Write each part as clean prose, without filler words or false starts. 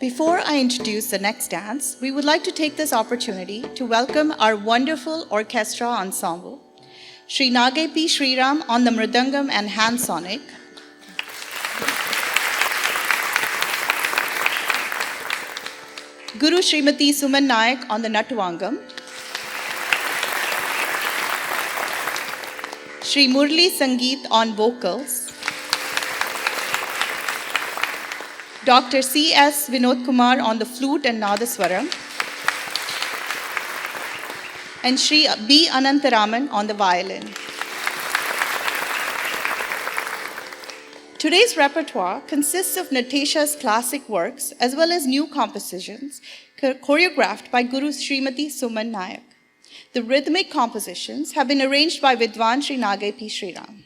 Before I introduce the next dance, we would like to take this opportunity to welcome our wonderful orchestra ensemble, Sri Nage P. Sriram on the Mridangam and hand sonic, Guru Srimati Suman Nayak on the Natuvangam, Sri Murli Sangeet on vocals, Dr. C.S. Vinod Kumar on the flute and nadaswaram, and Sri B. Anantaraman on the violin. Today's repertoire consists of Natasha's classic works as well as new compositions choreographed by Guru Srimati Suman Nayak. The rhythmic compositions have been arranged by Vidwan Sri Nage P. Sriram.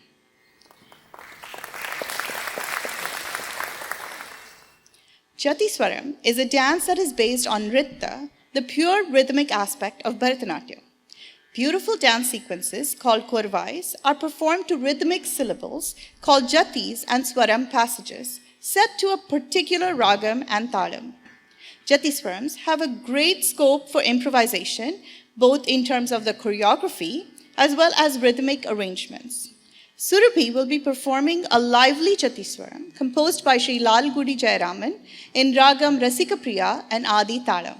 Jatiswaram is a dance that is based on Nritta, the pure rhythmic aspect of Bharatanatyam. Beautiful dance sequences called Kurvais are performed to rhythmic syllables called Jatis and Swaram passages set to a particular ragam and talam. Jatiswarams have a great scope for improvisation, both in terms of the choreography as well as rhythmic arrangements. Surabhi will be performing a lively Jatiswaram composed by Sri Lal Gudi Jayaraman in ragam Rasika Priya and Adi Talam.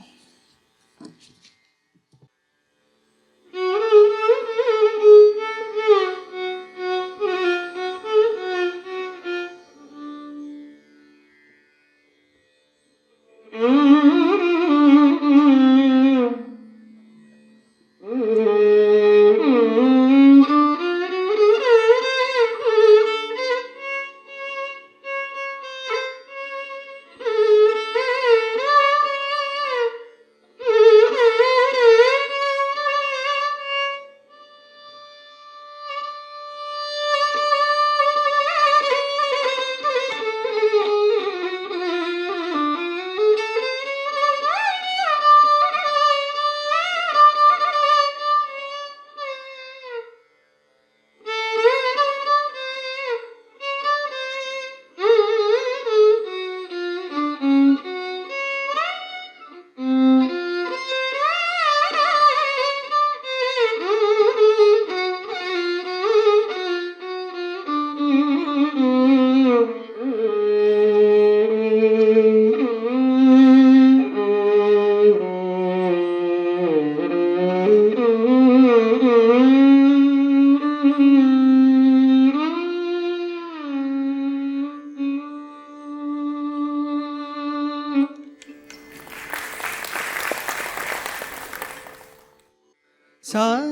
Sa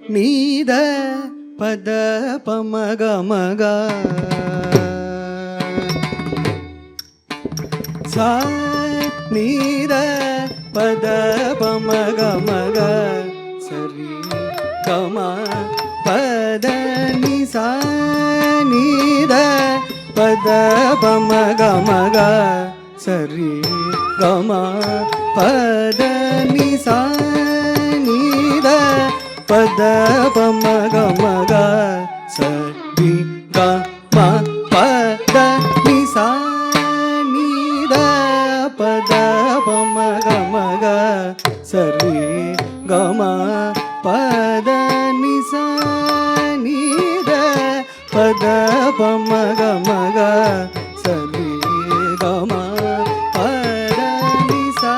ni da pada pa maga maga sa ni da pada pa maga maga sari gama pada ni sa ni da pada pa maga maga sari gama pada ni sa pada pa maga maga sa ri ga ma pada ni sa ni da pada pa maga maga sa ri ga ma pada ni sa ni da pada pa maga maga sa ri ga ma pada ni sa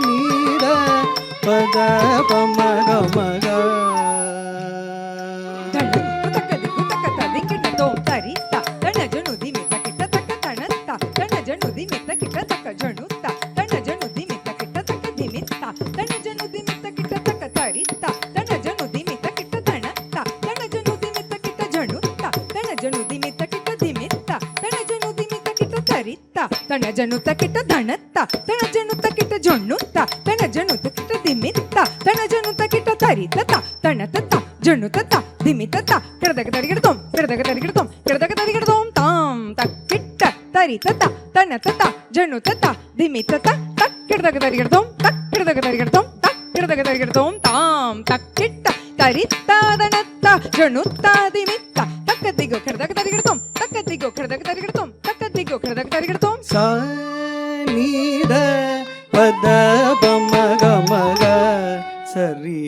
ni da pada pa maga maga. ತಣ ಜನುತ ಕಿಟ ಧಣತ್ತ ತಣ ಜನುತ ಕಿಟ ಜೊಣ್ಣುತ್ತ ತಣ ಜನುತ ಕಿಟ ದಿಮಿತ್ತ ತಣ ಜನುತ ಕಿಟ ತರಿತತ ತಣತತ ಜನುತತ ದಿಮಿತತ ಕೆಡದಗ ತರಿಗಿಡತೋಂ ಕೆಡದಗ ತರಿಗಿಡತೋಂ ಕೆಡದಗ ತರಿಗಿಡತೋಂ ತಾಂ ತಕ್ಕಿಟ್ಟ ತರಿತತ ತಣತತ ಜನುತತ ದಿಮಿತತ ತಕ್ ಕೆಡದಗ ತರಿಗಿಡತೋಂ ತಕ್ ಕೆಡದಗ ತರಿಗಿಡತೋಂ ತಕ್ ಕೆಡದಗ ತರಿಗಿಡತೋಂ ತಾಂ ತಕ್ಕಿಟ್ಟ ತರಿತ್ತ ದಣತ್ತ ಜನುತ್ತ ದಿಮಿತ್ತ ತಕ್ಕದಿಗೋ ಕೆಡದಗ ತರಿಗಿಡತೋಂ ತಕ್ಕದಿಗೋ ಕೆಡದಗ ತರಿಗಿಡತೋಂ ತಕ್ಕದಿಗೋ ಕೆಡದಗ ತರಿಗಿಡತೋಂ sa ನೀ the ಪದ ಪಮ ಗಮ ಗ ಸರಿ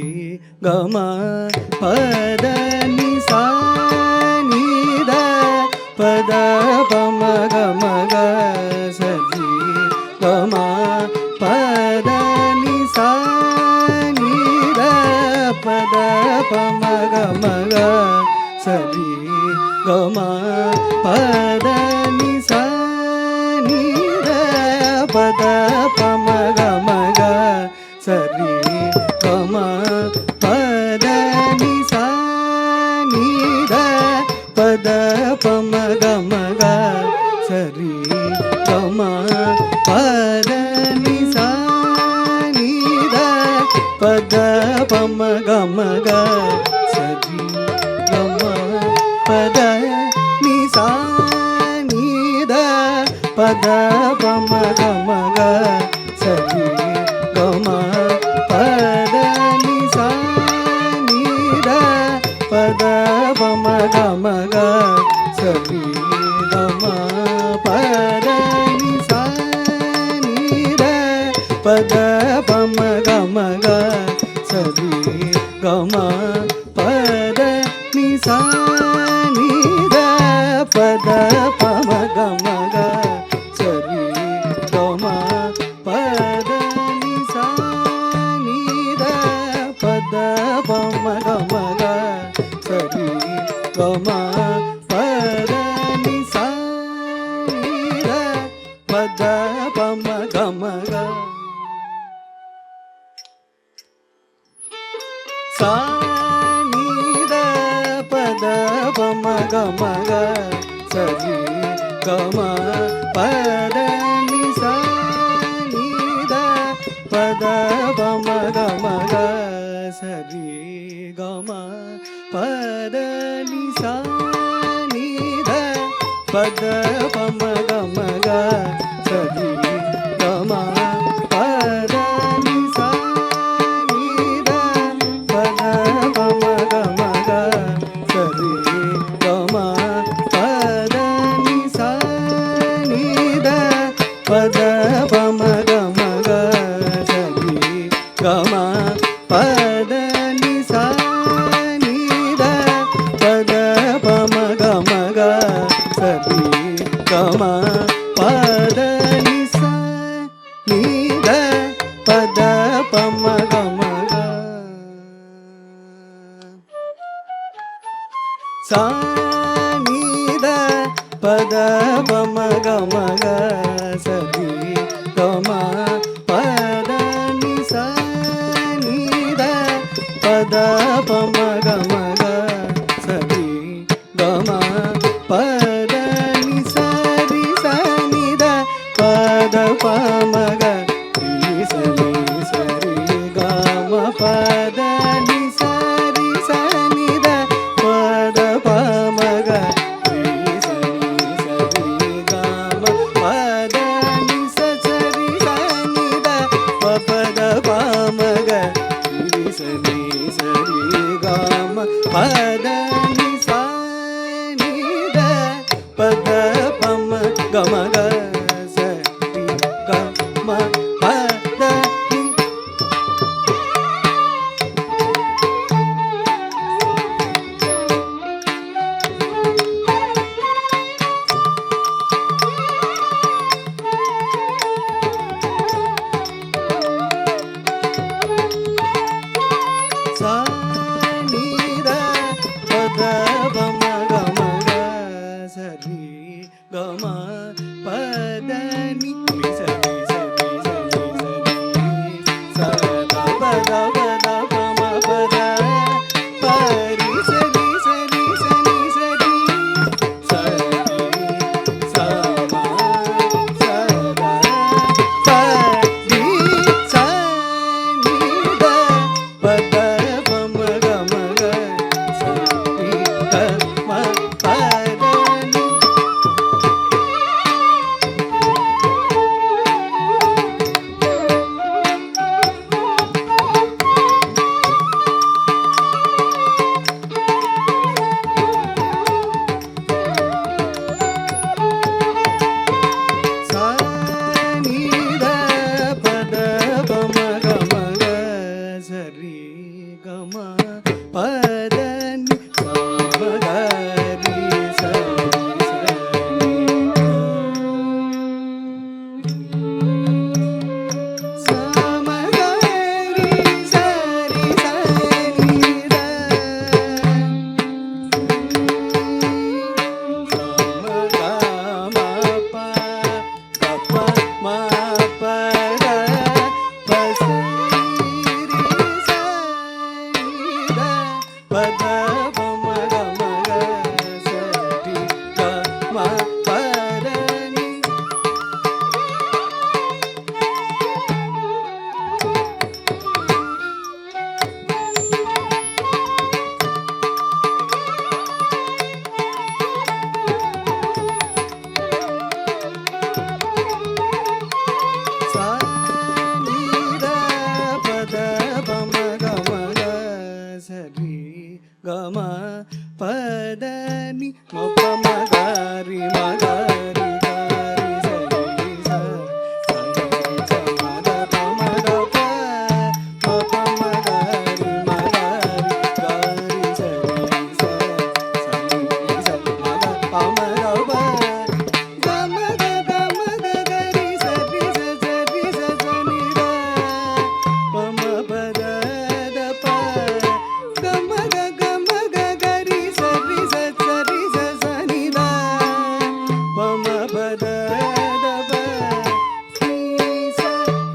ಗಮ ಪದ ನಿ ಸಾ ನೀ ದ ಪದ ಪಮ ಗಮ ಗ ಸರಿ ಗಮ ಪದ ನಿ ಸಾ ನೀ ದ ಪದ ಪಮ ಗಮ ಗ ಸರಿ ಗಮ ಪದ ನಿ ಸಾ ನೀ ದ ಪದ ಪಮ ಗಮ ಗ ಸರಿ ಗಮ ಪದ ನಿ ಸಾ ನೀ ದ ಪದ ಪಮ ಗಮ ಗ ಸರಿ ಗಮ ಪದ ನಿ ಸಾ ನೀ ದ ಪದ ಪಮ ಗಮ ಗ ಸರಿ ಗಮ ಪದ ನಿ ಸಾ ನೀ ದ ಪದ ಪಮ ಗಮ ಗ ಸರಿ ಗಮ ಪದ ನಿ ಸಾ ನೀ ದ ಪದ ಪಮ ಗಮ ಗ ಸರಿ ಗಮ ಪದ ನಿ ಸಾ ನೀ ದ ಪದ ಪಮ ಗಮ ಗ ಸರಿ ಗಮ ಪದ ನಿ ಸಾ ನೀ ದ ಪದ ಪಮ ಗಮ ಗ ಸರಿ ಗಮ ಪದ ನಿ ಸಾ ನೀ ದ ಪದ ಪಮ ಗಮ ಗ ಸರಿ ಗಮ ಪದ ನಿ ಸಾ ನೀ ದ ಪದ ಪಮ ಗಮ ಗ ಸಾ ನೀ ದ ಪದ ಪಮ ಗಮ ಗ ಸರಿ ಗಮ ಪದ ನಿ ಸಾ ನೀ ದ ಪದ ಪಮ ಗಮ ಗ ಸರಿ ಗಮ ಪದ ನಿ ಸಾ ನೀ ದ ಪದ ಪಮ ಗಮ ಗ ಸರಿ ಗಮ ಪದ ನಿ ಸಾ ನೀ ದ ಪದ ಪಮ ಗಮ ಗ ಸರಿ ಗಮ ಪದ ನಿ ಸಾ ನೀ ದ ಪದ ಪಮ ಗಮ ಗ ಸರಿ ಗಮ ಪದ ನಿ ಸಾ ನೀ ದ ಪದ ಪಮ ಗಮ ಗ ಸರಿ ಗಮ ಪದ ನಿ ಸಾ ನೀ ದ ಪದ ಪಮ ಗಮ ಗ ಸಾ ನೀ ದ ಪದ ಪಮ ಗಮ ಗ ಸರಿ ಗಮ ಪದ ನಿ ಸಾ ನೀ ದ ಪದ ಪಮ ಗಮ ಗ ಸರಿ ಗಮ ಪದ ನಿ ಸರಿ ಸ ನಿ ದ ಪದ ಪಮ ಗ ರಿ ಸರಿ ಸರಿ ಗಮ ಪದ ನಿ ಸರಿ ಸ ನಿ ದ ಪದ ಪಮ ಗ ರಿ ಸರಿ ಸರಿ ಗಮ ಪದ ನಿ ಸರಿ ಸ ನಿ ದ ಪದ ಪಮ ಗ ರಿ ಸರಿ ಸರಿ ಗಮ ಪದ ನಿ ಸಾ ನೀ ದ ಪದ ಪಮ ಗಮ ಗ ಸರಿ ಗಮ ಪದ ನಿ ಸಾ ನೀ ದ பத பமக மக சரி கம பதனி சானித பத பமக மக சரி கம பதனி மப மகரி மகரி கரி சரி ச சரி சமத பமத ப மப மகரி மகரி கரி சரி ச சரி சமத பமத ப கமத கமத கரி சரி ச சரி ச சனித பம பத த ப கமக கமக கரி சரி ச சரி ச சனித பம பத த ப நீ ச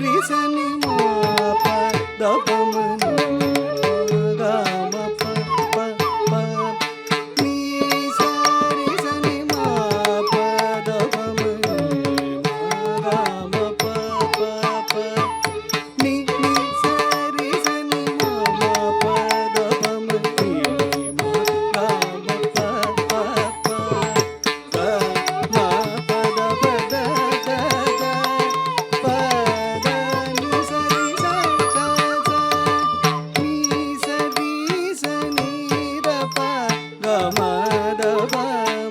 ரி ச நி ம ப த ப ம நி க ம ப ப ப நீ ச ரி ச நி ம ப த ப ம நி ம க ம ப ப ப நீ நீ ச ரி ச நி ம ம ப த ப ம நி ம க ம ப ப ப க ம ப த ப த த க ப த நீ ச ரி ச ச ச நீ ச ரி ச நீ த ப க ம த ப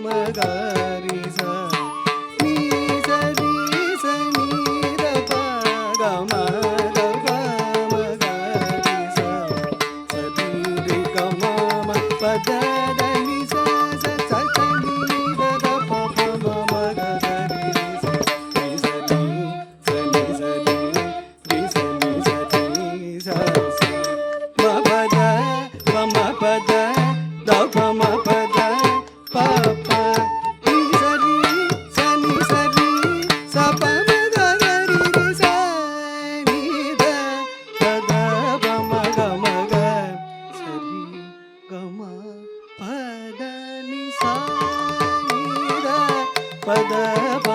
ம க ரி ச நீ ச ரி ச நீ த ப க ம த ப ம க ரி ச ச தி ரி க ம ம ப த த நீ ச ச ச ச நீ த த ப ப ம ம க க ரி ச நீ ச நீ ச நீ ச நீ ரி ச நீ ச நீ ச ச ம ப த ப ம ப த த ப ம ப த ப ப நீ ச ரி ச நீ ச ரி ச ப ம க க ரி ரி ச நீ த ப த ப ம க ம க ச ரி க ம ப த நீ ச நீ த ப த ப